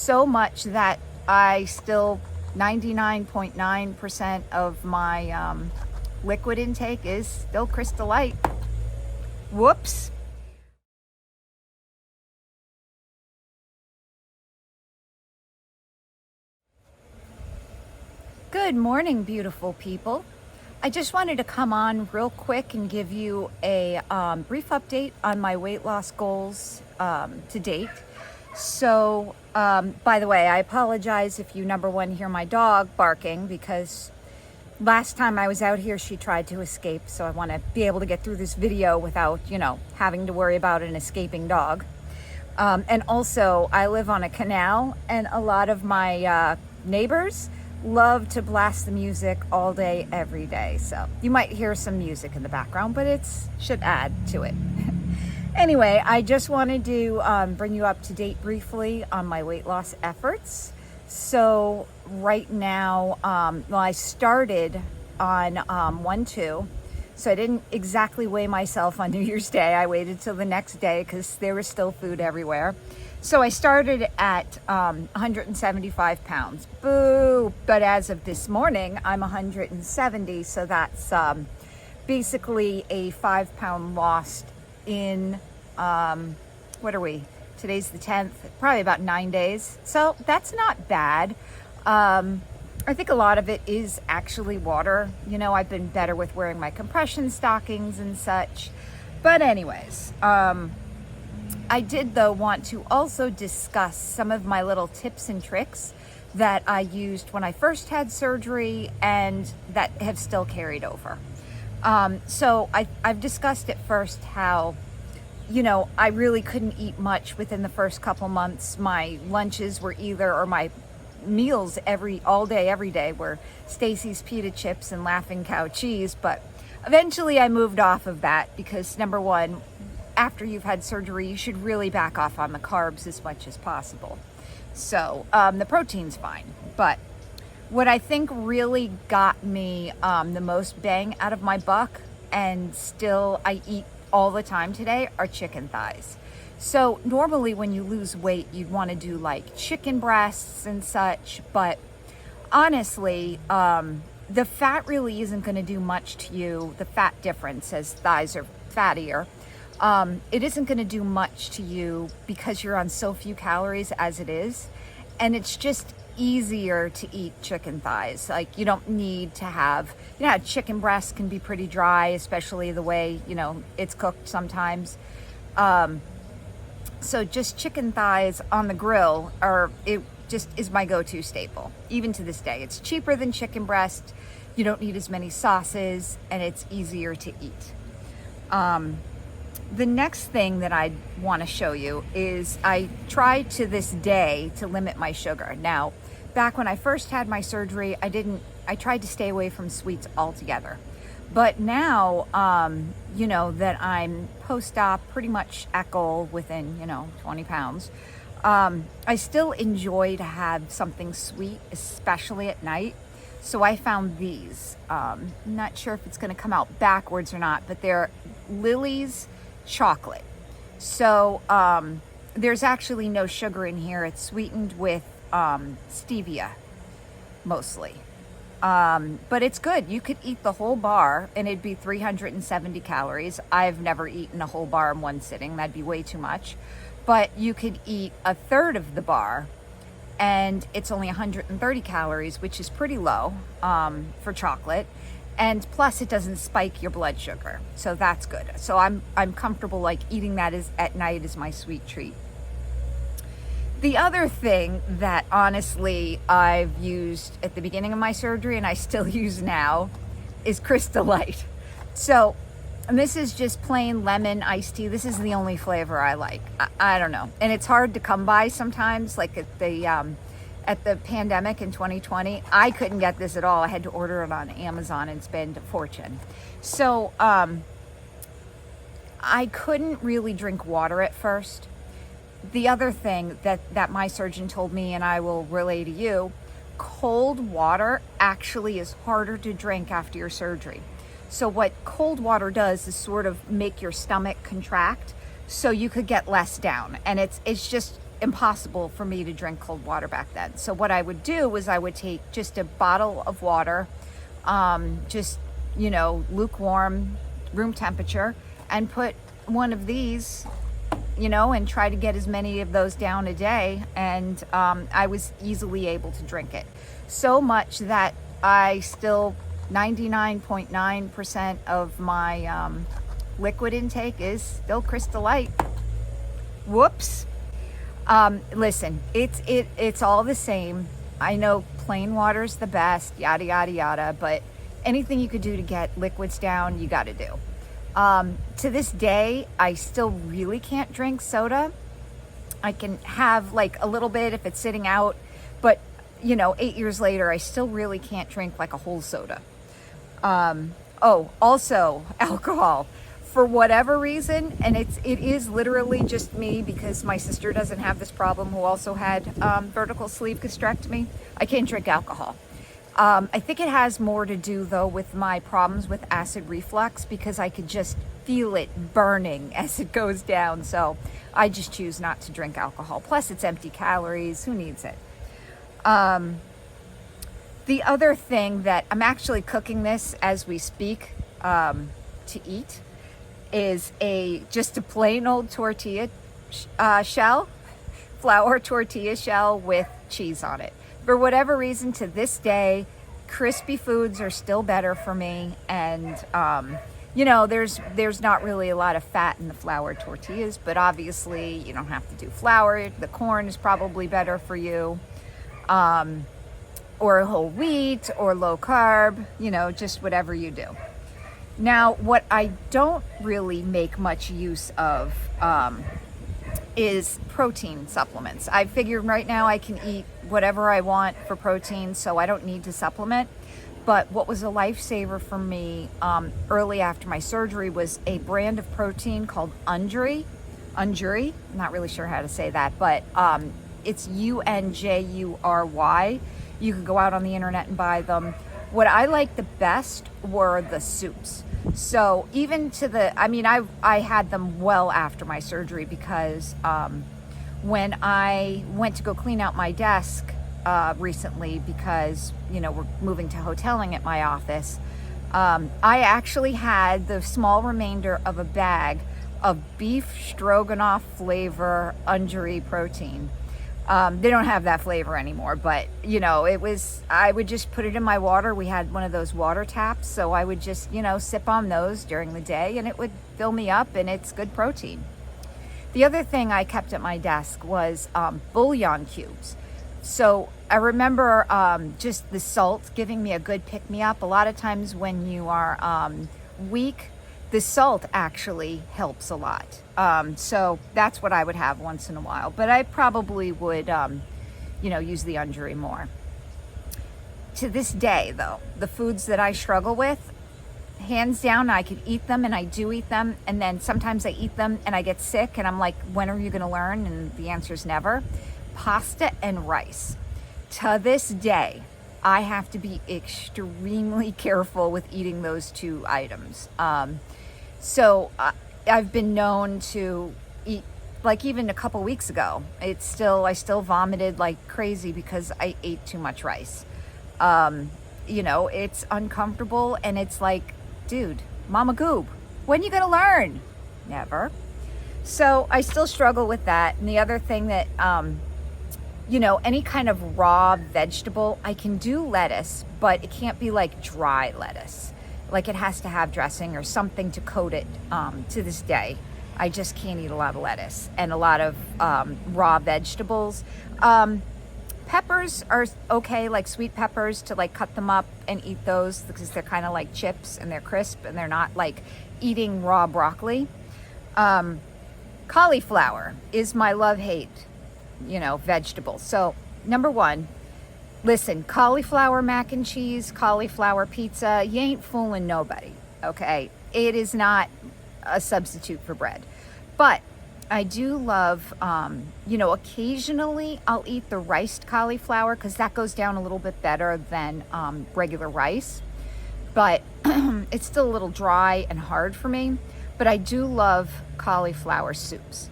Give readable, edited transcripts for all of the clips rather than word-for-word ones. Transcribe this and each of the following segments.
so much that I still 99.9% of my liquid intake is still Crystal Light. Whoops. Good morning, beautiful people. I just wanted to come on real quick and give you a brief update on my weight loss goals to date. So, by the way, I apologize if you, number one, hear my dog barking, because last time I was out here, she tried to escape. So I want to be able to get through this video without, having to worry about an escaping dog. And also, I live on a canal, and a lot of my neighbors love to blast the music all day, every day. So you might hear some music in the background, but it should add to it. Anyway, I just wanted to bring you up to date briefly on my weight loss efforts. So right now, I started on 1-2. So I didn't exactly weigh myself on New Year's Day. I waited till the next day because there was still food everywhere. So I started at 175 pounds. Boo! But as of this morning, I'm 170. So that's basically a 5-pound loss in, what are we? Today's the 10th, probably about 9 days. So that's not bad. I think a lot of it is actually water. I've been better with wearing my compression stockings and such. But anyways, I did, though, want to also discuss some of my little tips and tricks that I used when I first had surgery and that have still carried over. So I've discussed at first how, I really couldn't eat much within the first couple months. My lunches were or my meals all day, every day were Stacy's pita chips and Laughing Cow cheese. But eventually I moved off of that because, number one, after you've had surgery, you should really back off on the carbs as much as possible. So the protein's fine. But what I think really got me the most bang out of my buck, and still I eat all the time today, are chicken thighs. So normally when you lose weight, you'd want to do like chicken breasts and such. But honestly, the fat really isn't going to do much to you. The fat difference, as thighs are fattier, it isn't going to do much to you because you're on so few calories as it is. And it's just easier to eat chicken thighs. Like, you don't need to have, chicken breast can be pretty dry, especially the way, it's cooked sometimes. So just chicken thighs on the grill it just is my go-to staple, even to this day. It's cheaper than chicken breast. You don't need as many sauces, and it's easier to eat. The next thing that I want to show you is I try to this day to limit my sugar. Now, back when I first had my surgery, I tried to stay away from sweets altogether. But now, that I'm post-op, pretty much at goal within, 20 pounds, I still enjoy to have something sweet, especially at night. So I found these. I'm not sure if it's going to come out backwards or not, but they're Lily's chocolate. So there's actually no sugar in here. It's sweetened with stevia mostly, but it's good. You could eat the whole bar and it'd be 370 calories. I've never eaten a whole bar in one sitting. That'd be way too much. But you could eat a third of the bar and it's only 130 calories, which is pretty low for chocolate. And plus, it doesn't spike your blood sugar, so that's good. So I'm comfortable eating that at night as my sweet treat. The other thing that honestly I've used at the beginning of my surgery and I still use now is Crystal Light. So this is just plain lemon iced tea. This is the only flavor I like. I don't know, and it's hard to come by sometimes. Like at the pandemic in 2020, I couldn't get this at all. I had to order it on Amazon and spend a fortune. So I couldn't really drink water at first. The other thing that my surgeon told me, and I will relay to you, cold water actually is harder to drink after your surgery. So what cold water does is sort of make your stomach contract so you could get less down. And it's just impossible for me to drink cold water back then. So what I would do was I would take just a bottle of water, just, lukewarm, room temperature, and put one of these, and try to get as many of those down a day. And I was easily able to drink it. So much that I still, 99.9% of my liquid intake is still Crystal Light. Whoops. Listen, it's all the same. I know plain water's the best, yada, yada, yada, but anything you could do to get liquids down, you got to do. To this day, I still really can't drink soda. I can have like a little bit if it's sitting out, but 8 years later, I still really can't drink like a whole soda. Also alcohol. For whatever reason, and it is literally just me because my sister doesn't have this problem, who also had vertical sleeve gastrectomy. I can't drink alcohol. I think it has more to do though with my problems with acid reflux, because I could just feel it burning as it goes down. So I just choose not to drink alcohol. Plus it's empty calories. Who needs it? The other thing that I'm actually cooking this as we speak to eat is just a plain old tortilla shell, flour tortilla shell with cheese on it. For whatever reason, to this day, crispy foods are still better for me. And there's not really a lot of fat in the flour tortillas, but obviously you don't have to do flour. The corn is probably better for you, or whole wheat or low carb, just whatever you do. Now, what I don't really make much use of is protein supplements. I figured right now I can eat whatever I want for protein, so I don't need to supplement. But what was a lifesaver for me early after my surgery was a brand of protein called Unjury. I'm not really sure how to say that, but it's UNJURY. You can go out on the internet and buy them. What I liked the best were the soups. So even I had them well after my surgery, because when I went to go clean out my desk recently, because, we're moving to hoteling at my office, I actually had the small remainder of a bag of beef stroganoff flavor Unjury protein. They don't have that flavor anymore, but I would just put it in my water. We had one of those water taps, so I would just, sip on those during the day, and it would fill me up, and it's good protein. The other thing I kept at my desk was bouillon cubes. So I remember just the salt giving me a good pick-me-up. A lot of times when you are weak, the salt actually helps a lot. So that's what I would have once in a while. But I probably would, use the Unjury more. To this day, though, the foods that I struggle with, hands down, I could eat them, and I do eat them. And then sometimes I eat them and I get sick, and I'm like, when are you going to learn? And the answer is never. Pasta and rice. To this day, I have to be extremely careful with eating those two items. So I've been known to eat, like even a couple weeks ago, I still vomited like crazy because I ate too much rice. It's uncomfortable, and it's like, dude, Mama Goob, when you gonna learn? Never. So I still struggle with that. And the other thing that, any kind of raw vegetable, I can do lettuce, but it can't be like dry lettuce. Like it has to have dressing or something to coat it. To this day, I just can't eat a lot of lettuce and a lot of raw vegetables. Peppers are okay, like sweet peppers, to like cut them up and eat those, because they're kind of like chips and they're crisp and they're not like eating raw broccoli. Cauliflower is my love-hate, vegetable. So number one, listen, cauliflower mac and cheese, cauliflower pizza, you ain't fooling nobody, okay? It is not a substitute for bread. But I do love, occasionally I'll eat the riced cauliflower, because that goes down a little bit better than regular rice. But it's still a little dry and hard for me. but I do love cauliflower soups,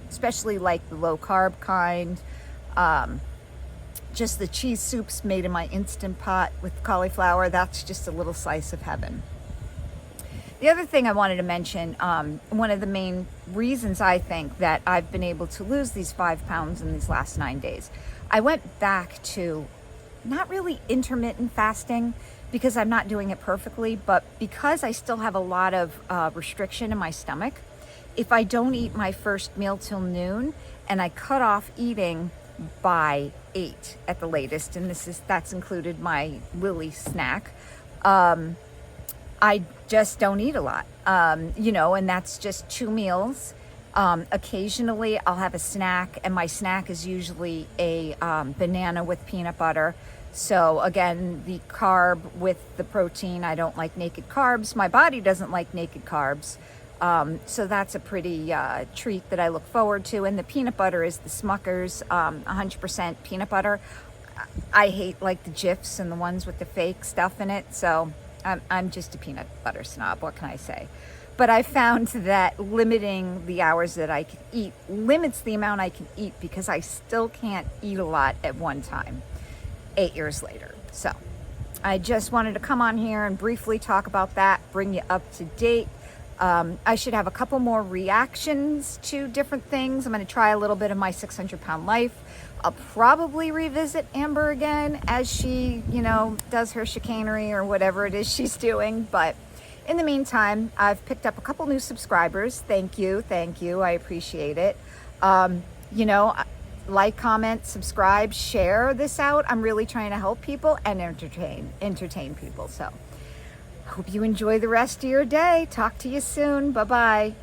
especially like the low carb kind. Just the cheese soups made in my Instant Pot with cauliflower, that's just a little slice of heaven. The other thing I wanted to mention, one of the main reasons I think that I've been able to lose these 5 pounds in these last 9 days, I went back to not really intermittent fasting because I'm not doing it perfectly, but because I still have a lot of restriction in my stomach. If I don't eat my first meal till noon and I cut off eating by 8 at the latest, and that's included my Lily snack, I just don't eat a lot, and that's just 2 meals. Occasionally I'll have a snack, and my snack is usually a banana with peanut butter. So again, the carb with the protein. I don't like naked carbs. My body doesn't like naked carbs. So that's a pretty treat that I look forward to. And the peanut butter is the Smucker's 100% peanut butter. I hate like the Jifs and the ones with the fake stuff in it. So I'm just a peanut butter snob. What can I say? But I found that limiting the hours that I can eat limits the amount I can eat because I still can't eat a lot at one time 8 years later. So I just wanted to come on here and briefly talk about that, bring you up to date. I should have a couple more reactions to different things. I'm going to try a little bit of my 600-pound life. I'll probably revisit Amber again as she, does her chicanery or whatever it is she's doing. But in the meantime, I've picked up a couple new subscribers. Thank you. I appreciate it. Like, comment, subscribe, share this out. I'm really trying to help people and entertain people. So hope you enjoy the rest of your day. Talk to you soon. Bye-bye.